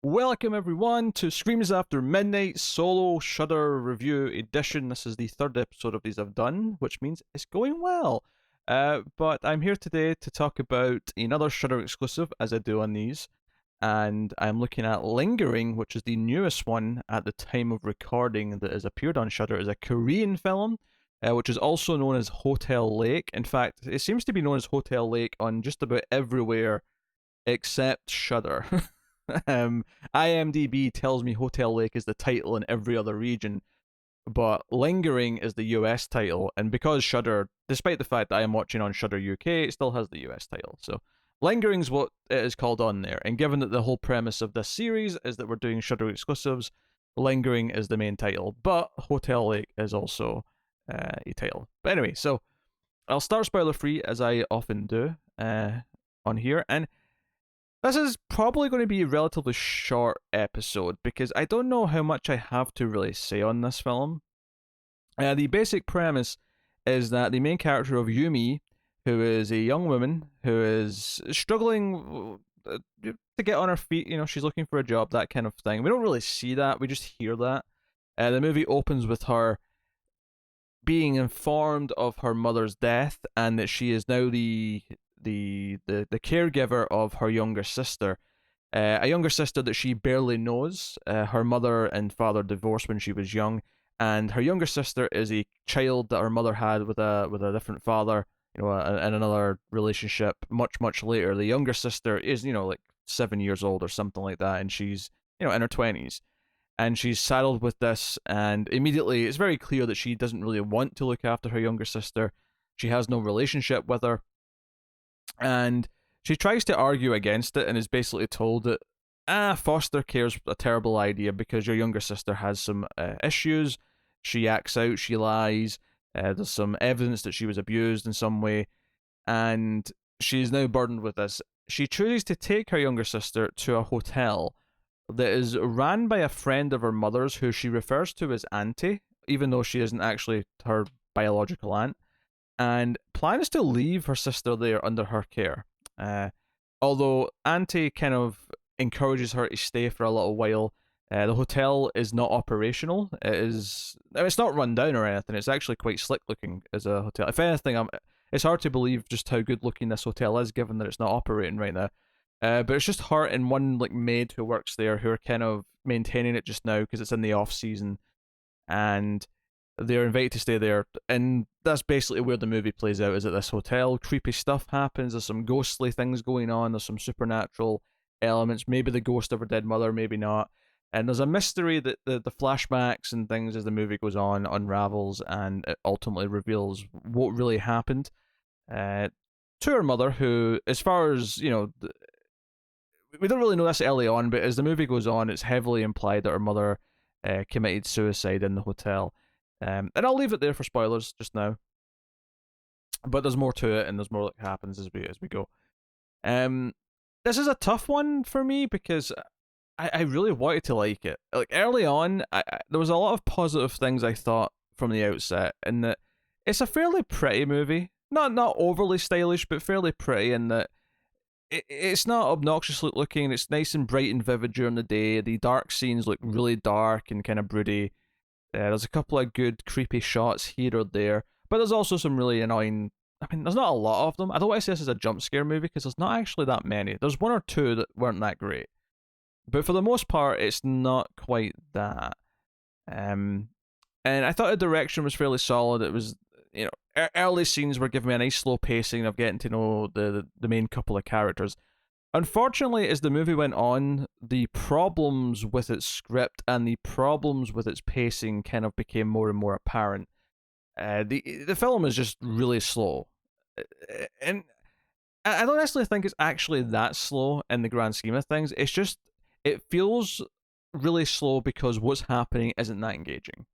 Welcome everyone to Screams After Midnight solo Shudder review edition. This is the third episode of these I've done, which means it's going well. But I'm here today to talk about another Shudder exclusive, as I do on these, and I'm looking at Lingering, which is the newest one at the time of recording that has appeared on Shudder. It's a Korean film, which is also known as Hotel Lake. In fact, it seems to be known as Hotel Lake on just about everywhere except Shudder. IMDb tells me Hotel Lake is the title in every other region, but Lingering is the US title, and because Shudder, despite the fact that I am watching on Shudder UK, it still has the US title. So Lingering's what it is called on there, and given that the whole premise of this series is that we're doing Shudder exclusives, Lingering is the main title, but Hotel Lake is also a title. But anyway, so I'll start spoiler free as I often do on here, and this is probably going to be a relatively short episode because I don't know how much I have to really say on this film. The basic premise is that the main character of Yumi, who is a young woman who is struggling to get on her feet, she's looking for a job, that kind of thing. We don't really see that, we just hear that. The movie opens with her being informed of her mother's death and that she is now the caregiver of her younger sister, a younger sister that she barely knows. Her mother and father divorced when she was young, and her younger sister is a child that her mother had with a different father, in another relationship much later. The younger sister is like 7 years old or something like that, and she's in her 20s, and she's saddled with this, and immediately it's very clear that she doesn't really want to look after her younger sister. She has no relationship with her, and she tries to argue against it and is basically told that foster care's a terrible idea because your younger sister has some issues. She acts out, she lies, there's some evidence that she was abused in some way, and she's now burdened with this. She chooses to take her younger sister to a hotel that is ran by a friend of her mother's who she refers to as Auntie, even though she isn't actually her biological aunt, and plans to leave her sister there under her care. Uh, Although Auntie kind of encourages her to stay for a little while, the hotel is not operational. It's not run down or anything. It's actually quite slick looking as a hotel. If anything, it's hard to believe just how good looking this hotel is, given that it's not operating right now. But it's just her and one maid who works there who are kind of maintaining it just now because it's in the off season, and they're invited to stay there, and that's basically where the movie plays out. Is at this hotel, creepy stuff happens. There's some ghostly things going on. There's some supernatural elements. Maybe the ghost of her dead mother, maybe not. And there's a mystery that the flashbacks and things as the movie goes on unravels, and it ultimately reveals what really happened to her mother, who, as far as we don't really know this early on, but as the movie goes on, it's heavily implied that her mother committed suicide in the hotel. And I'll leave it there for spoilers just now. But there's more to it, and there's more that happens as we go. This is a tough one for me because I really wanted to like it. Like early on, there was a lot of positive things I thought from the outset, and that it's a fairly pretty movie. Not overly stylish, but fairly pretty, in that it's not obnoxiously looking. It's nice and bright and vivid during the day. The dark scenes look really dark and kind of broody. There's a couple of good creepy shots here or there, but there's also some really annoying. I mean, there's not a lot of them. I don't want to say this is a jump scare movie because there's not actually that many. There's one or two that weren't that great, but for the most part, it's not quite that. And I thought the direction was fairly solid. It was, early scenes were giving me a nice slow pacing of getting to know the main couple of characters. Unfortunately, as the movie went on, the problems with its script and the problems with its pacing kind of became more and more apparent. The film is just really slow, and I don't necessarily think it's actually that slow in the grand scheme of things. It's just it feels really slow because what's happening isn't that engaging.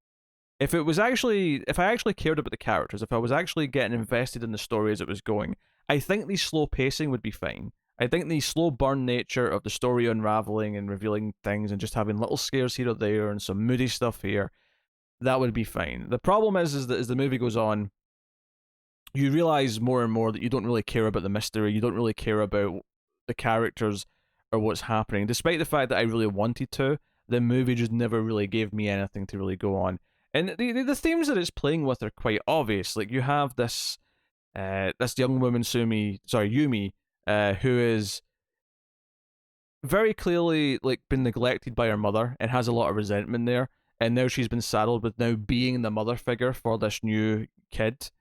If I actually cared about the characters, if I was actually getting invested in the story as it was going, I think the slow pacing would be fine. I think the slow burn nature of the story unraveling and revealing things and just having little scares here or there and some moody stuff here, that would be fine. The problem is that as the movie goes on, you realize more and more that you don't really care about the mystery, you don't really care about the characters or what's happening. Despite the fact that I really wanted to, the movie just never really gave me anything to really go on. And the themes that it's playing with are quite obvious. Like you have this young woman Yumi, who is very clearly like been neglected by her mother and has a lot of resentment there. And now she's been saddled with now being the mother figure for this new kid.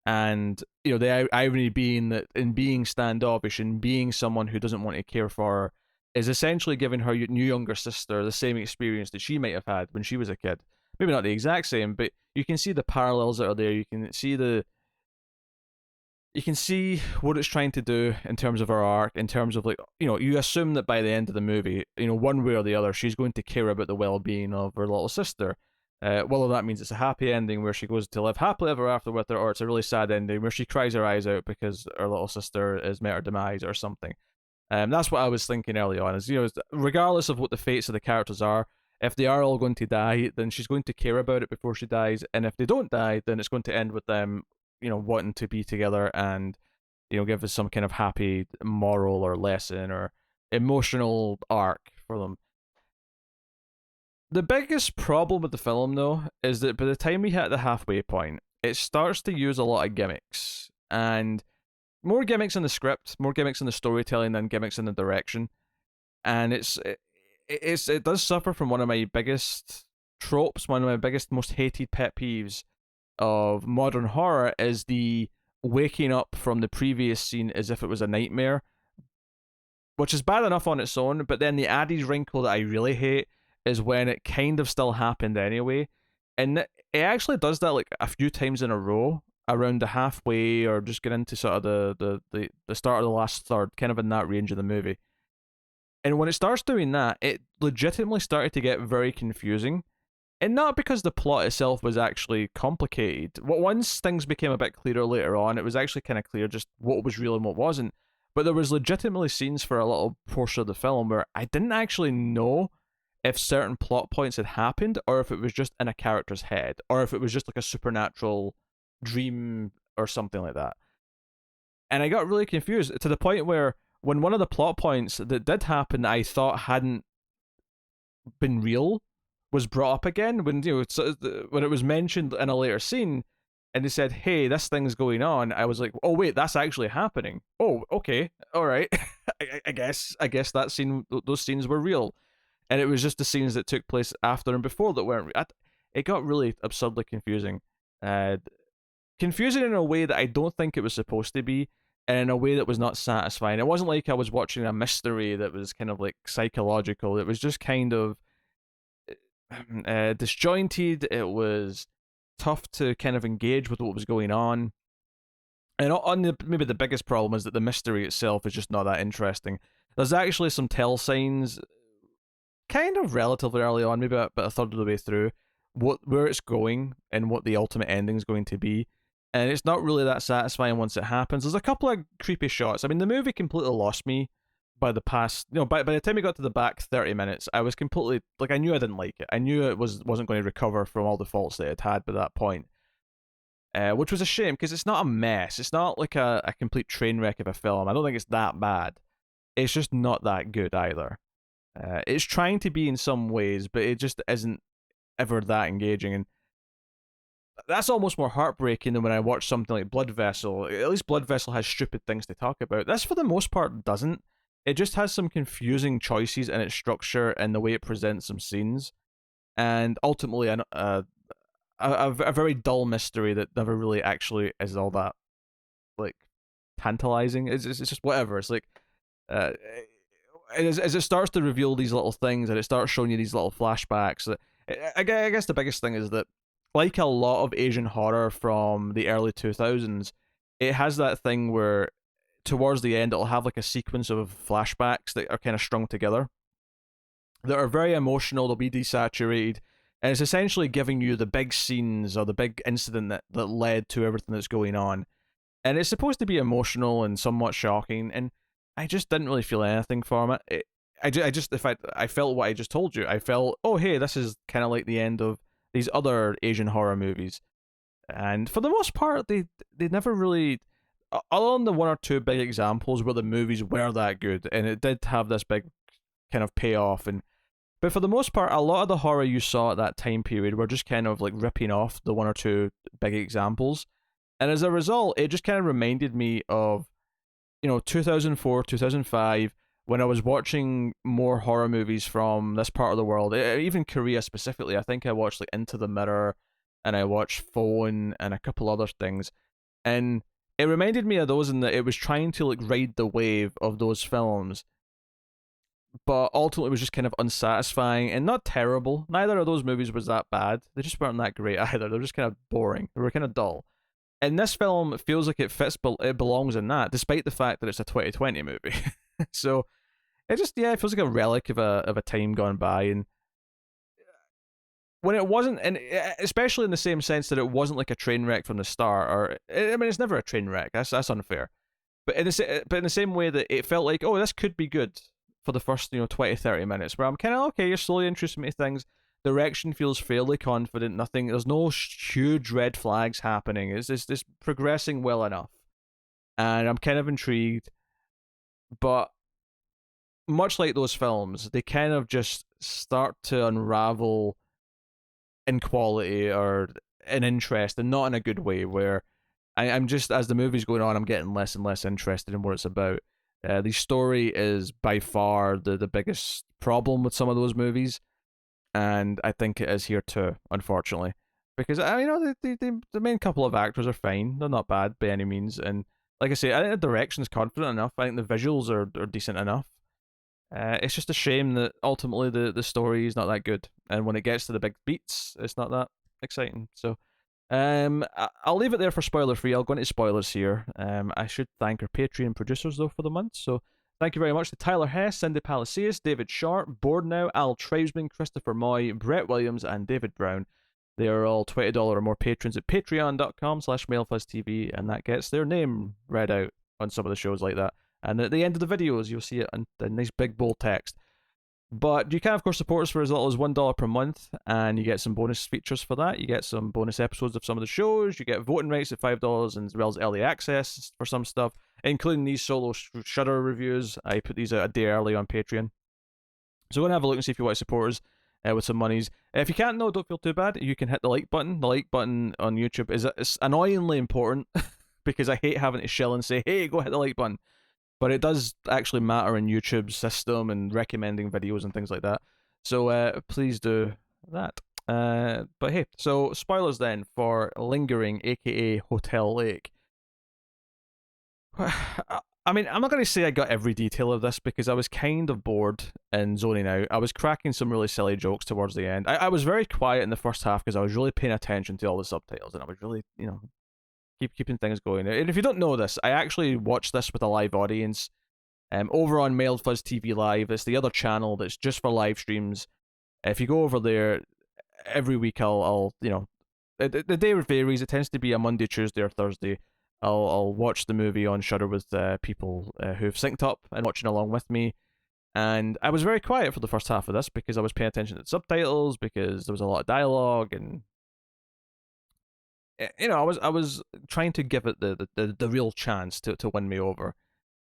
And the irony being that in being standoffish and being someone who doesn't want to care for her is essentially giving her new younger sister the same experience that she might have had when she was a kid. Maybe not the exact same, but you can see the parallels that are there. You can see what it's trying to do in terms of her arc, in terms of like, you assume that by the end of the movie, one way or the other, she's going to care about the well-being of her little sister. Whether that means it's a happy ending where she goes to live happily ever after with her, or it's a really sad ending where she cries her eyes out because her little sister has met her demise or something. That's what I was thinking early on. Is regardless of what the fates of the characters are, if they are all going to die, then she's going to care about it before she dies, and if they don't die, then it's going to end with them, wanting to be together and give us some kind of happy moral or lesson or emotional arc for them. The biggest problem with the film, though, is that by the time we hit the halfway point, it starts to use a lot of gimmicks, and more gimmicks in the script, more gimmicks in the storytelling than gimmicks in the direction, and it does suffer from one of my biggest tropes, one of my biggest, most hated pet peeves of modern horror is the waking up from the previous scene as if it was a nightmare, which is bad enough on its own, but then the added wrinkle that I really hate is when it kind of still happened anyway. And it actually does that like a few times in a row around the halfway or just get into sort of the start of the last third, kind of in that range of the movie. And when it starts doing that, it legitimately started to get very confusing. And not because the plot itself was actually complicated. Once things became a bit clearer later on, it was actually kind of clear just what was real and what wasn't. But there was legitimately scenes for a little portion of the film where I didn't actually know if certain plot points had happened or if it was just in a character's head or if it was just like a supernatural dream or something like that. And I got really confused to the point where when one of the plot points that did happen that I thought hadn't been real was brought up again, when when it was mentioned in a later scene and they said, hey, this thing's going on, I was like, oh wait, that's actually happening. Oh, okay, all right. I guess those scenes were real, and it was just the scenes that took place after and before that weren't. It got really absurdly confusing. Confusing in a way that I don't think it was supposed to be, and in a way that was not satisfying. It wasn't like I was watching a mystery that was kind of like psychological. It was just kind of disjointed. It was tough to kind of engage with what was going on. And maybe the biggest problem is that the mystery itself is just not that interesting. There's actually some tell signs kind of relatively early on, maybe about a third of the way through, where it's going and what the ultimate ending is going to be. And it's not really that satisfying once it happens. There's a couple of creepy shots. I mean, the movie completely lost me by the past, by the time we got to the back 30 minutes, I was completely, like, I knew I didn't like it. I knew it wasn't going to recover from all the faults that it had by that point. Which was a shame, because it's not a mess. It's not like a complete train wreck of a film. I don't think it's that bad. It's just not that good either. It's trying to be in some ways, but it just isn't ever that engaging. And that's almost more heartbreaking than when I watch something like Blood Vessel. At least Blood Vessel has stupid things to talk about. This, for the most part, doesn't. It just has some confusing choices in its structure and the way it presents some scenes. And ultimately, a very dull mystery that never really actually is all that, like, tantalizing. It's just whatever. It's like, as it starts to reveal these little things and it starts showing you these little flashbacks, I guess the biggest thing is that, like a lot of Asian horror from the early 2000s, it has that thing where towards the end it'll have like a sequence of flashbacks that are kind of strung together that are very emotional. They'll be desaturated, and it's essentially giving you the big scenes or the big incident that led to everything that's going on. And it's supposed to be emotional and somewhat shocking, and I just didn't really feel anything from it. I felt what I just told you. I felt, oh hey, this is kind of like the end of these other Asian horror movies. And for the most part, they never really, other than the one or two big examples where the movies were that good, and it did have this big kind of pay off. And but for the most part, a lot of the horror you saw at that time period were just kind of like ripping off the one or two big examples. And as a result, it just kind of reminded me of, 2004, 2005, when I was watching more horror movies from this part of the world, even Korea specifically. I think I watched like Into the Mirror, and I watched Phone and a couple other things. And it reminded me of those in that it was trying to like ride the wave of those films, but ultimately was just kind of unsatisfying and not terrible. Neither of those movies was that bad. They just weren't that great either. They were just kind of boring. They were kind of dull. And this film feels like it fits, it belongs in that, despite the fact that it's a 2020 movie. So it just, yeah, it feels like a relic of a time gone by. And when it wasn't, and especially in the same sense that it wasn't like a train wreck from the start, or I mean, it's never a train wreck. That's unfair. But in the same way that it felt like, oh, this could be good for the first 20 30 minutes, where I'm kind of okay, you're slowly introducing me to things. Direction feels fairly confident. Nothing. There's no huge red flags happening. It's just progressing well enough, and I'm kind of intrigued. But much like those films, they kind of just start to unravel in quality or in interest, and not in a good way. Where I'm just, as the movie's going on, I'm getting less and less interested in what it's about. The story is by far the biggest problem with some of those movies, and I think it is here too, unfortunately, because the main couple of actors are fine; they're not bad by any means, and like I say, I think the direction's confident enough. I think the visuals are decent enough. It's just a shame that ultimately the story is not that good, and when it gets to the big beats, it's not that exciting. So I'll leave it there for spoiler free. I'll go into spoilers here. I should thank our Patreon producers though for the month. So thank you very much to Tyler Hess, Cindy Palacios, David Sharp, Board Now, Al Tribesman, Christopher Moy, Brett Williams, and David Brown. They are all $20 or more patrons at patreon.com/MailFuzzTV, and that gets their name read out on some of the shows like that. And at the end of the videos, you'll see it in the nice big bold text. But you can, of course, support us for as little as $1 per month, and you get some bonus features for that. You get some bonus episodes of some of the shows. You get voting rights at $5, and as well as early access for some stuff, including these solo Shudder reviews. I put these out a day early on Patreon. So go and have a look and see if you want to support us with some monies. If you can't, no, don't feel too bad. You can hit the like button. The like button on YouTube is annoyingly important because I hate having to shell and say, hey, go hit the like button. But it does actually matter in YouTube's system and recommending videos and things like that. So please do that. But hey, so spoilers then for Lingering, aka Hotel Lake. I mean, I'm not going to say I got every detail of this because I was kind of bored and zoning out. I was cracking some really silly jokes towards the end. I was very quiet in the first half because I was really paying attention to all the subtitles, and I was really, keeping things going. And if you don't know this, I actually watched this with a live audience over on Mailed Fuzz TV Live. It's the other channel that's just for live streams. If you go over there, every week I'll the day varies. It tends to be a Monday, Tuesday, or Thursday. I'll watch the movie on Shudder with people who've synced up and watching along with me. And I was very quiet for the first half of this because I was paying attention to the subtitles, because there was a lot of dialogue, and I was trying to give it the real chance to win me over.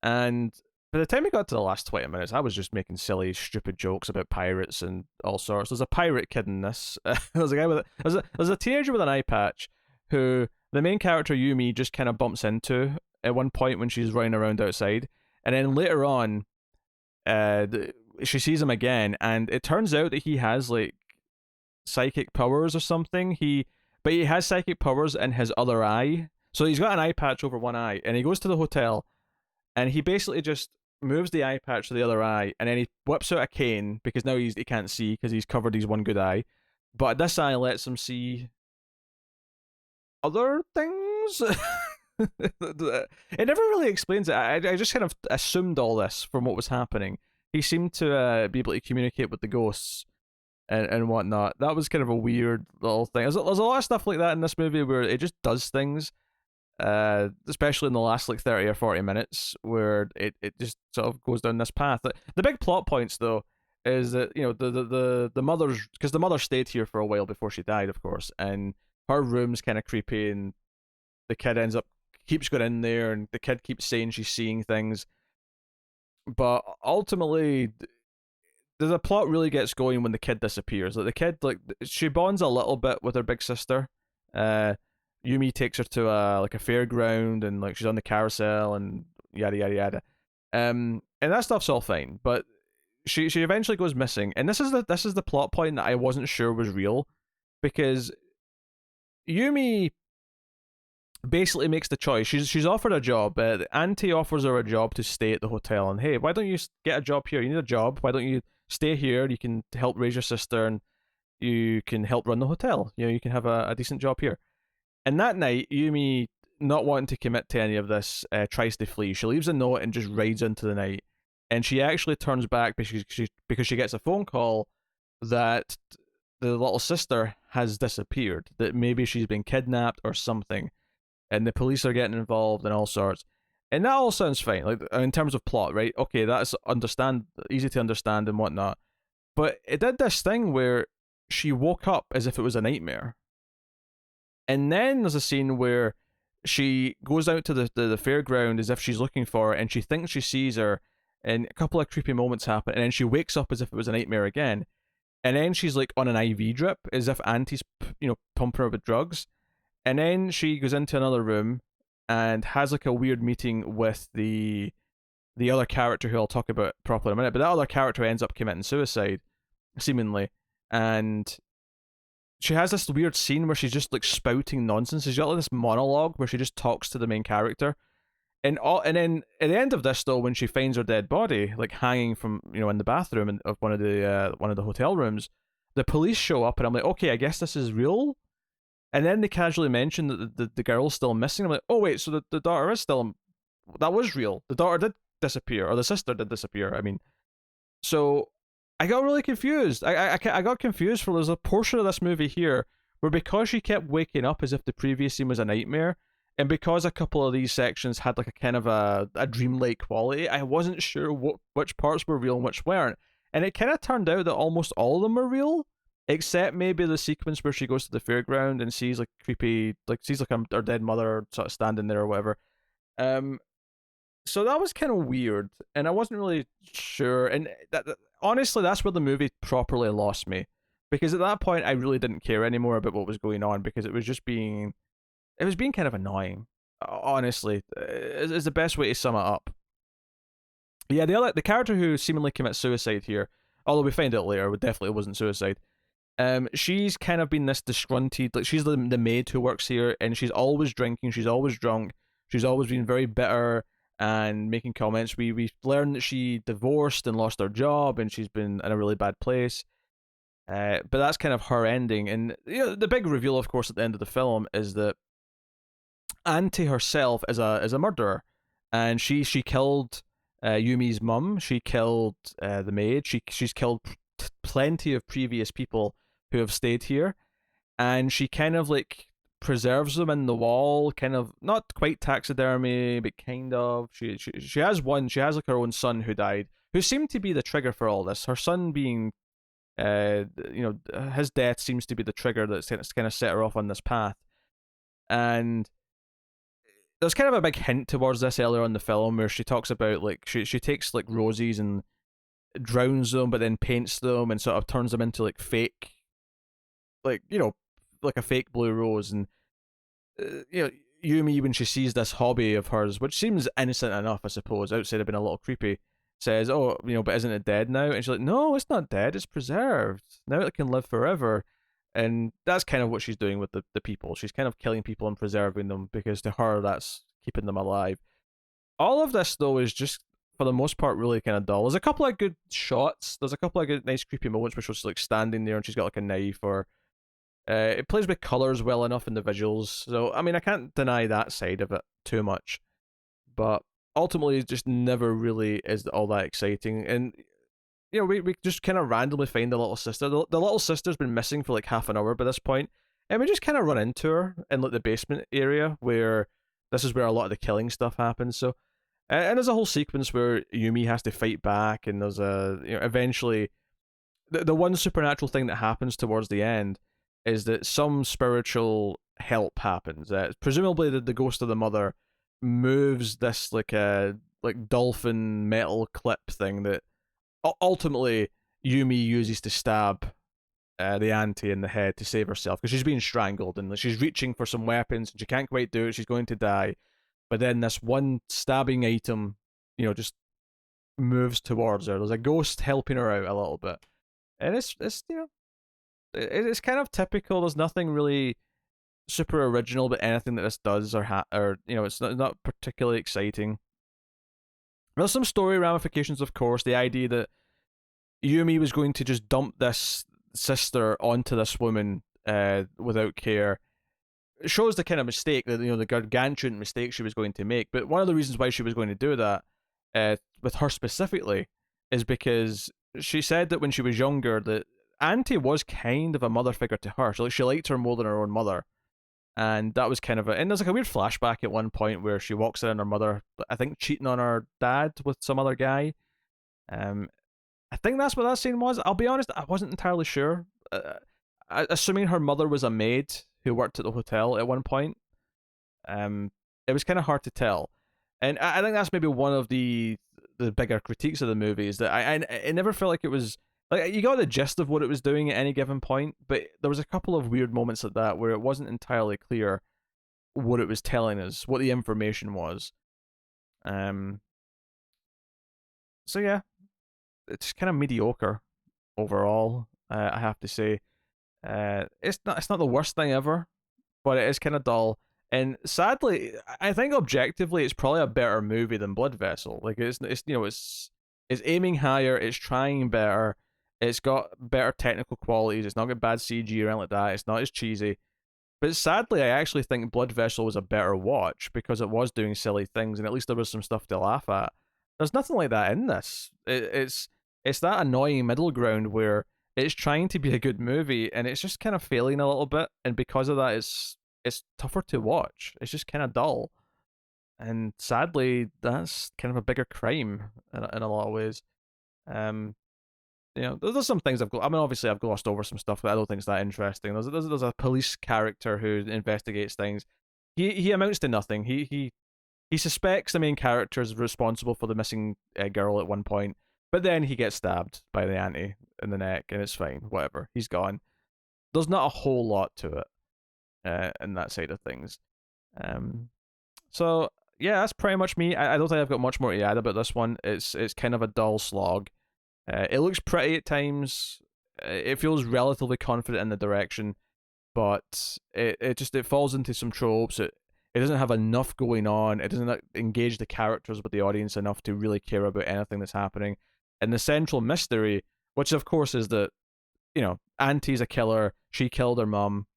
And by the time we got to the last 20 minutes, I was just making silly, stupid jokes about pirates and all sorts. There's a pirate kid in this. There's a guy there's a teenager with an eye patch who the main character Yumi just kind of bumps into at one point when she's running around outside, and then later on, she sees him again, and it turns out that he has like psychic powers or something. But he has psychic powers in his other eye. So he's got an eye patch over one eye, and he goes to the hotel, and he basically just moves the eye patch to the other eye, and then he whips out a cane because now he can't see because he's covered his one good eye. But this eye lets him see other things. It never really explains it. I just kind of assumed all this from what was happening. He seemed to be able to communicate with the ghosts and whatnot. That was kind of a weird little thing. There's a lot of stuff like that in this movie where it just does things, especially in the last like 30 or 40 minutes, where it just sort of goes down this path. The big plot points though is that the mother's, because the mother stayed here for a while before she died, of course, and her room's kind of creepy, and the kid keeps going in there, and the kid keeps saying she's seeing things, but ultimately the plot really gets going when the kid disappears. Like the kid, like she bonds a little bit with her big sister. Uh, Yumi takes her to a like a fairground, and like she's on the carousel and yada yada yada. And that stuff's all fine, but she eventually goes missing, and this is the plot point that I wasn't sure was real, because Yumi basically makes the choice. She's offered a job. The auntie offers her a job to stay at the hotel, and hey, why don't you get a job here? You need a job. Why don't you stay here? You can help raise your sister, and you can help run the hotel. You know, you can have a decent job here. And that night, Yumi, not wanting to commit to any of this, tries to flee. She leaves a note and just rides into the night. And she actually turns back because she gets a phone call that the little sister has disappeared. That maybe she's been kidnapped or something, and the police are getting involved and all sorts. And that all sounds fine, like in terms of plot, right? Okay, that's easy to understand and whatnot. But it did this thing where she woke up as if it was a nightmare, and then there's a scene where she goes out to the fairground as if she's looking for her, and she thinks she sees her, and a couple of creepy moments happen, and then she wakes up as if it was a nightmare again, and then she's like on an IV drip as if Auntie's pumping her with drugs, and then she goes into another room and has like a weird meeting with the other character who I'll talk about properly in a minute, but that other character ends up committing suicide, seemingly, and she has this weird scene where she's just like spouting nonsense. She's got like this monologue where she just talks to the main character, and then at the end of this though, when she finds her dead body like hanging from in the bathroom of one of the hotel rooms, the police show up, and I'm like, okay, I guess this is real. And then they casually mention that the girl's still missing. I'm like, oh wait, so the daughter is still, that was real. The daughter did disappear, or the sister did disappear. I mean, so I got really confused. I got confused for there's a portion of this movie here where, because she kept waking up as if the previous scene was a nightmare, and because a couple of these sections had like a kind of a dreamlike quality, I wasn't sure which parts were real and which weren't. And it kind of turned out that almost all of them were real, except maybe the sequence where she goes to the fairground and sees like creepy, like sees like her dead mother sort of standing there or whatever. So that was kind of weird, and I wasn't really sure. And honestly, that's where the movie properly lost me, because at that point I really didn't care anymore about what was going on, because it was being kind of annoying. Honestly, is the best way to sum it up. Yeah, the character who seemingly commits suicide here, although we find out later, it definitely wasn't suicide. She's kind of been this disgruntled, like she's the maid who works here, and she's always drinking, she's always drunk, she's always been very bitter and making comments. We learned that she divorced and lost her job, and she's been in a really bad place. But that's kind of her ending, and the big reveal, of course, at the end of the film is that Auntie herself is a murderer, and she killed Yumi's mum. She killed the maid. She's killed plenty of previous people who have stayed here, and she kind of like preserves them in the wall, kind of not quite taxidermy, but kind of. She has one. She has like her own son who died, who seemed to be the trigger for all this. Her son being, his death seems to be the trigger that's kind of set her off on this path, and there's kind of a big hint towards this earlier in the film where she talks about like she takes like roses and drowns them, but then paints them and sort of turns them into like fake, like like a fake blue rose. And Yumi, when she sees this hobby of hers, which seems innocent enough, I suppose, outside of being a little creepy, says, "Oh, but isn't it dead now?" And she's like, "No, it's not dead. It's preserved. Now it can live forever." And that's kind of what she's doing with the people. She's kind of killing people and preserving them, because to her that's keeping them alive. All of this though is just, for the most part, really kind of dull. There's a couple of good shots. There's a couple of good, nice, creepy moments where she's like standing there and she's got like a knife, or it plays with colors well enough in the visuals. So I mean, I can't deny that side of it too much, but ultimately, it just never really is all that exciting. And we just kind of randomly find the little sister. The little sister's been missing for like half an hour by this point, and we just kind of run into her in like the basement area where this is where a lot of the killing stuff happens. So, and there's a whole sequence where Yumi has to fight back, and there's eventually the one supernatural thing that happens towards the end is that some spiritual help happens. Presumably the ghost of the mother moves this like dolphin metal clip thing that ultimately Yumi uses to stab the auntie in the head to save herself because she's being strangled and she's reaching for some weapons and she can't quite do it. She's going to die, but then this one stabbing item, just moves towards her. There's a ghost helping her out a little bit, and it's kind of typical. There's nothing really super original about anything that this does, or it's not particularly exciting. There's some story ramifications, of course. The idea that Yumi was going to just dump this sister onto this woman without care shows the kind of mistake that the gargantuan mistake she was going to make. But one of the reasons why she was going to do that, with her specifically, is because she said that when she was younger, that Auntie was kind of a mother figure to her. So she liked her more than her own mother, and that was kind of and there's like a weird flashback at one point where she walks in on her mother, I think, cheating on her dad with some other guy. I think that's what that scene was. I'll be honest, I wasn't entirely sure. Assuming her mother was a maid who worked at the hotel at one point, it was kind of hard to tell, and I think that's maybe one of the bigger critiques of the movie is that I never felt like it was like you got the gist of what it was doing at any given point, but there was a couple of weird moments like that where it wasn't entirely clear what it was telling us, what the information was. So yeah, it's kind of mediocre overall. I have to say, it's not the worst thing ever, but it is kind of dull. And sadly, I think objectively, it's probably a better movie than Blood Vessel. Like it's aiming higher, it's trying better, it's got better technical qualities, it's not got bad CG or anything like that, it's not as cheesy. But sadly, I actually think Blood Vessel was a better watch because it was doing silly things, and at least there was some stuff to laugh at. There's nothing like that in this. It's that annoying middle ground where it's trying to be a good movie and it's just kind of failing a little bit, and because of that, it's tougher to watch. It's just kind of dull, and sadly, that's kind of a bigger crime in a lot of ways. Um, there's some things obviously I've glossed over some stuff that I don't think is that interesting. There's a police character who investigates things. He amounts to nothing. He suspects the main character is responsible for the missing girl at one point, but then he gets stabbed by the auntie in the neck, and it's fine. Whatever, he's gone. There's not a whole lot to it, in that side of things. So yeah, that's pretty much me. I don't think I've got much more to add about this one. It's kind of a dull slog. It looks pretty at times. It feels relatively confident in the direction, but it falls into some tropes. It doesn't have enough going on. It doesn't engage the characters with the audience enough to really care about anything that's happening. And the central mystery, which of course is that, Auntie's a killer. She killed her mum.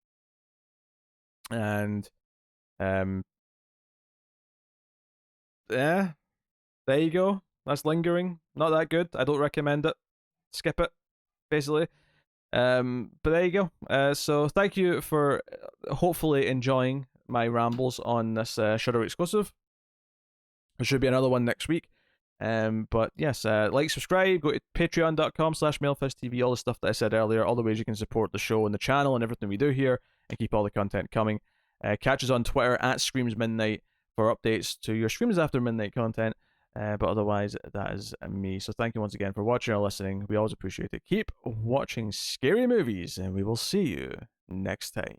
And, yeah, there you go. That's Lingering. Not that good. I don't recommend it. Skip it, basically. But there you go. So thank you for hopefully enjoying my rambles on this Shudder exclusive. There should be another one next week. But yes, like, subscribe, go to patreon.com/mailfisttv, all the stuff that I said earlier, all the ways you can support the show and the channel and everything we do here, and keep all the content coming. Catch us on Twitter @ScreamsMidnight for updates to your Screams After Midnight content. But otherwise, that is me. So thank you once again for watching or listening. We always appreciate it. Keep watching scary movies, and we will see you next time.